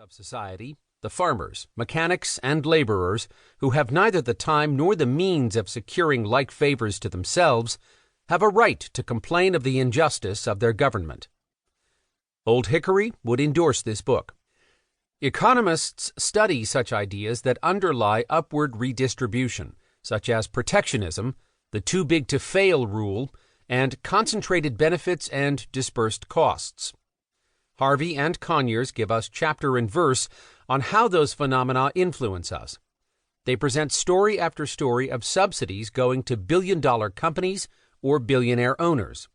of society, the farmers, mechanics, and laborers, who have neither the time nor the means of securing like favors to themselves, have a right to complain of the injustice of their government. Old Hickory would endorse this book. Economists study such ideas that underlie upward redistribution, such as protectionism, the too-big-to-fail rule, and concentrated benefits and dispersed costs. Harvey and Conyers give us chapter and verse on how those phenomena influence us. They present story after story of subsidies going to billion-dollar companies or billionaire owners.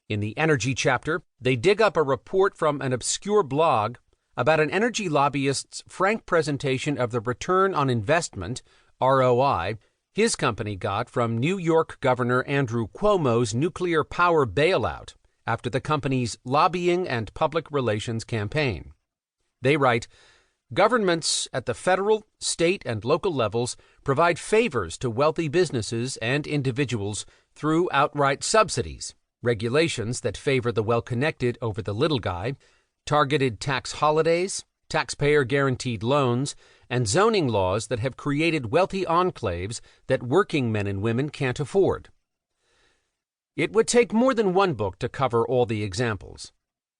In the energy chapter, they dig up a report from an obscure blog about an energy lobbyist's frank presentation of the return on investment, ROI, his company got from New York Governor Andrew Cuomo's nuclear power bailout after the company's lobbying and public relations campaign. They write, "Governments at the federal, state, and local levels provide favors to wealthy businesses and individuals through outright subsidies, regulations that favor the well-connected over the little guy, targeted tax holidays, taxpayer-guaranteed loans, and zoning laws that have created wealthy enclaves that working men and women can't afford." It would take more than one book to cover all the examples.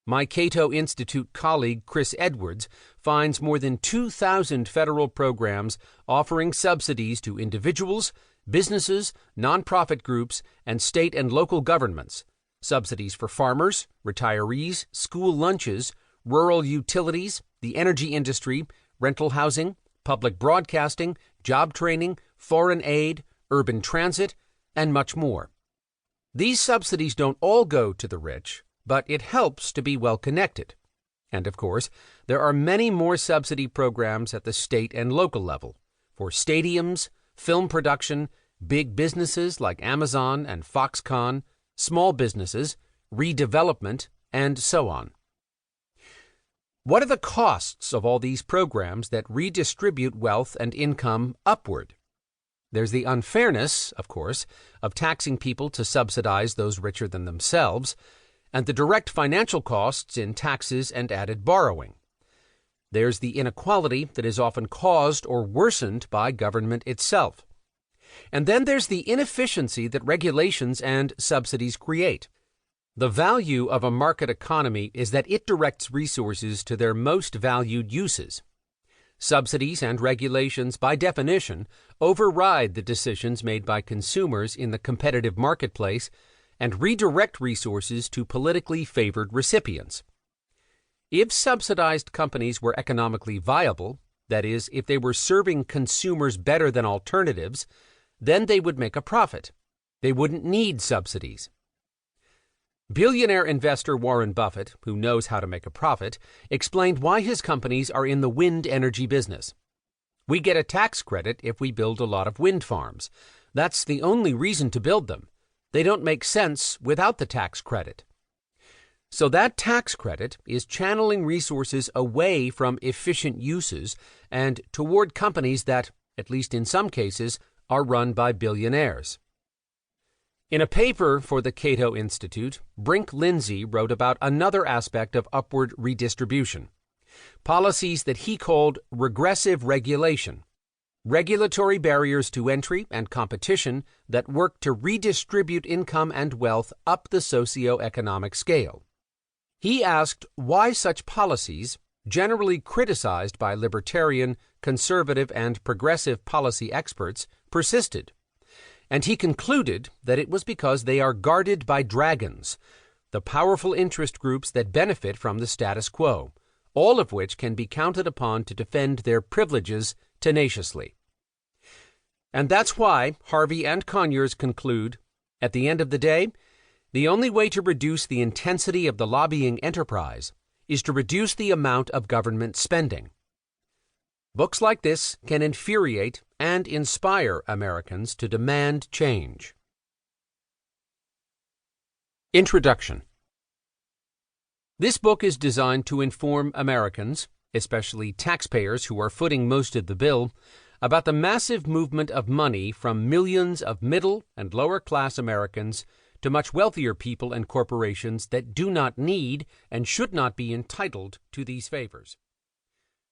My Cato Institute colleague Chris Edwards finds more than 2,000 federal programs offering subsidies to individuals, businesses, nonprofit groups, and state and local governments, subsidies for farmers, retirees, school lunches, rural utilities, the energy industry, rental housing, public broadcasting, job training, foreign aid, urban transit, and much more. These subsidies don't all go to the rich, but it helps to be well connected. And of course, there are many more subsidy programs at the state and local level for stadiums, film production, big businesses like Amazon and Foxconn, small businesses, redevelopment, and so on. What are the costs of all these programs that redistribute wealth and income upward? There's the unfairness, of course, of taxing people to subsidize those richer than themselves, and the direct financial costs in taxes and added borrowing. There's the inequality that is often caused or worsened by government itself. And then there's the inefficiency that regulations and subsidies create. The value of a market economy is that it directs resources to their most valued uses. Subsidies and regulations, by definition, override the decisions made by consumers in the competitive marketplace and redirect resources to politically favored recipients. If subsidized companies were economically viable, that is, if they were serving consumers better than alternatives, then they would make a profit. They wouldn't need subsidies. Billionaire investor Warren Buffett, who knows how to make a profit, explained why his companies are in the wind energy business. "We get a tax credit if we build a lot of wind farms. That's the only reason to build them. They don't make sense without the tax credit." So that tax credit is channeling resources away from efficient uses and toward companies that, at least in some cases, are run by billionaires. In a paper for the Cato Institute, Brink Lindsay wrote about another aspect of upward redistribution, policies that he called regressive regulation, regulatory barriers to entry and competition that work to redistribute income and wealth up the socio-economic scale. He asked why such policies, generally criticized by libertarian, conservative, and progressive policy experts, persisted. And he concluded that it was because they are guarded by dragons, the powerful interest groups that benefit from the status quo, all of which can be counted upon to defend their privileges tenaciously. And that's why Harvey and Conyers conclude, at the end of the day, the only way to reduce the intensity of the lobbying enterprise is to reduce the amount of government spending. Books like this can infuriate and inspire Americans to demand change. Introduction. This book is designed to inform Americans, especially taxpayers who are footing most of the bill, about the massive movement of money from millions of middle and lower-class Americans to much wealthier people and corporations that do not need and should not be entitled to these favors.